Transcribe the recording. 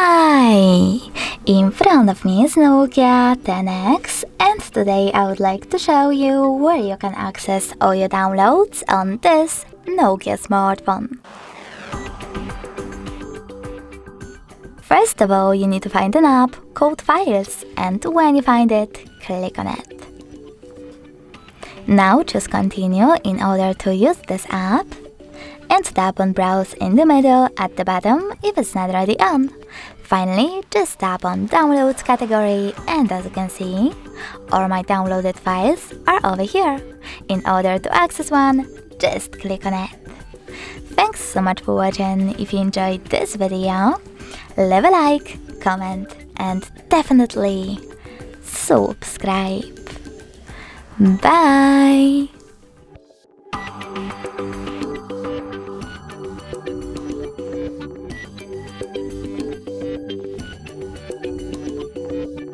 Hi! In front of me is Nokia X10, and today I would like to show you where you can access all your downloads on this Nokia smartphone. First of all, you need to find an app called Files, and when you find it, click on it. Now choose Continue in order to use this app, and tap on Browse in the middle at the bottom if it's not already on. Finally, just tap on Downloads category, and as you can see, all my downloaded files are over here. In order to access one, just click on it. Thanks so much for watching. If you enjoyed this video, leave a like, comment, and definitely subscribe. Bye!